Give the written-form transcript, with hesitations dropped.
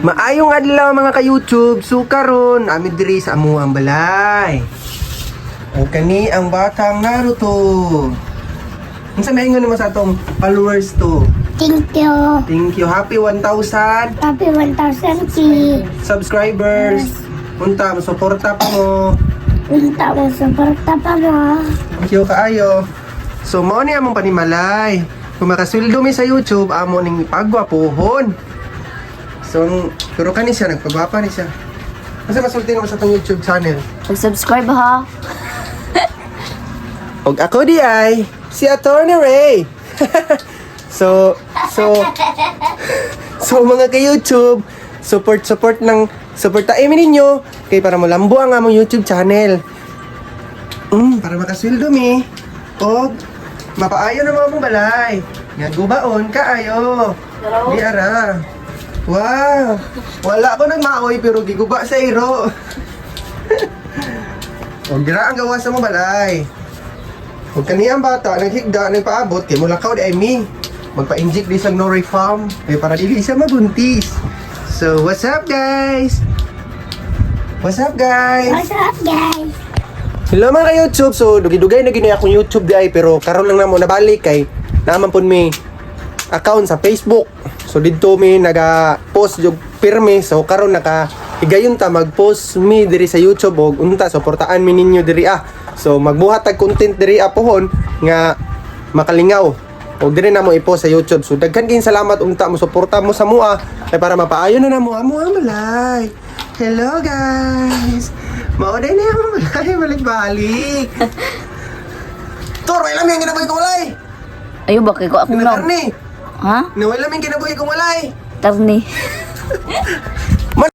Maayong adlaw mga ka-YouTube. So karon ami diri sa amuang balay. O kani ang batang Naruto. Unsa may ingon mo sa atong followers to? Thank you. Thank you. Happy 1,000 Happy 1,000 K. subscribers. Unta mo suporta pa mo. Punta mo sa porta pa mo. Thank you kaayo. So mao ni among panimalay. Kung makasweldo mi sa YouTube, amo ning pagwapuhon. So, pero kani siya, nagpagwapa ni siya. Kasi masulti naman sa itong YouTube channel. Mag-subscribe ha. Og ako di ay, si Attorney Ray. so, mga ka-YouTube, supportain mi ninyo kay para malambo ang among YouTube channel. Para makasweldo mi. Og, mapaayo na mga mong balay. Nga gubaon, kaayo. Di ara. Wow! Wala ko nagmaoy pero giguba sa iro. O gira ang gawa sa mo balay. Kung kaniyang bata naghigda nagpaabot kay mulakaw di ay mi. Magpa-inject di sa Norifam kay para dili siya mabuntis. So what's up guys? What's up guys? What's up, guys? Hello mga ka-YouTube. So dugay-dugay na gini akong YouTube di ay pero karon lang namo nabalik kay naman pud mi account sa Facebook. So dito mi naga-post jug pirmi. So karon higayon ta mag-post mi diri sa YouTube og unta suportaan mi ninyo diri So magbuhat tag content diri pohon nga makalingaw. Og diri na mo i-post sa YouTube. So daghan kayong salamat unta mo suporta mo sa mua kay para mapaayo na namo amo malay. Hello guys. Mao day na mo malay balik-balik. Tor, wala mi ang ginabuhi ko walay. Ayo ba kay ko akong Karni. Ha? Nawala mi ang ginabuhi ko walay. Tarni.